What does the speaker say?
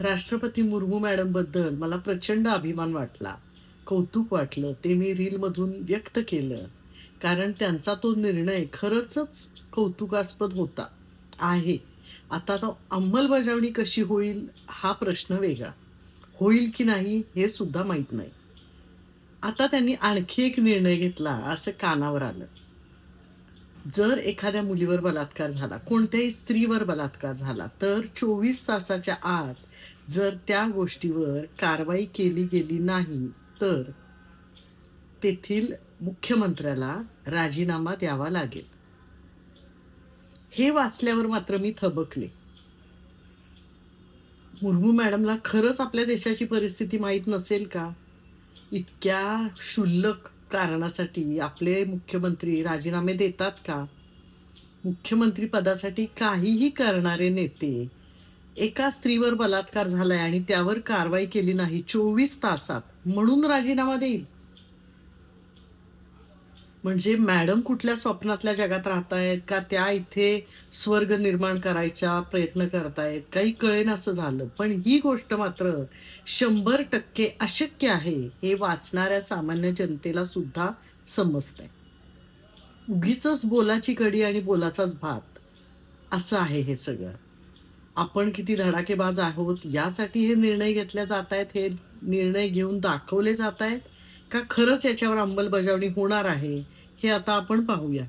राष्ट्रपती मुर्मू मॅडमबद्दल मला प्रचंड अभिमान वाटला. कौतुक वाटलं. ते मी रीलमधून व्यक्त केलं. कारण त्यांचा तो निर्णय खरंचच कौतुकास्पद होता, आहे. आता तो अंमलबजावणी कशी होईल हा प्रश्न वेगळा. होईल की नाही हे सुद्धा माहीत नाही. आता त्यांनी आणखी एक निर्णय घेतला असं कानावर आलं. जर एखाद्या मुलीवर बलात्कार झाला, कोणत्याही स्त्रीवर बलात्कार झाला, तर 24 तासाच्या आत जर त्या गोष्टीवर कारवाई केली गेली नाही, तर तेथील मुख्यमंत्र्याला राजीनामा द्यावा लागेल. हे वाचल्यावर मात्र मी थबकले. मुर्मू मॅडमला खरंच आपल्या देशाची परिस्थिती माहीत नसेल का? इतक्या क्षुल्लक कारणासाठी आपले मुख्यमंत्री राजीनामे देतात का? मुख्यमंत्री पदासाठी काहीही करणारे नेते, एका स्त्रीवर बलात्कार झालाय आणि त्यावर कारवाई केली नाही 24 तासात म्हणून राजीनामा देईल. म्हणजे मॅडम कुठल्या स्वप्नातल्या जगात राहतायत का त्या इथे स्वर्ग निर्माण करायचा प्रयत्न करतायत, काही कळेनासं झालं. पण ही गोष्ट मात्र 100% अशक्य आहे, हे वाचणाऱ्या सामान्य जनतेला सुद्धा समजतंय. उगीचच बोलाची कडी आणि बोलाचाच भात, असं आहे हे सगळं. आपण किती धडाकेबाज आहोत यासाठी हे निर्णय घेतले जातायत, हे निर्णय घेऊन दाखवले जातायत का खरंच याच्यावर अंमलबजावणी होणार आहे, हे आता आपण पाहूया.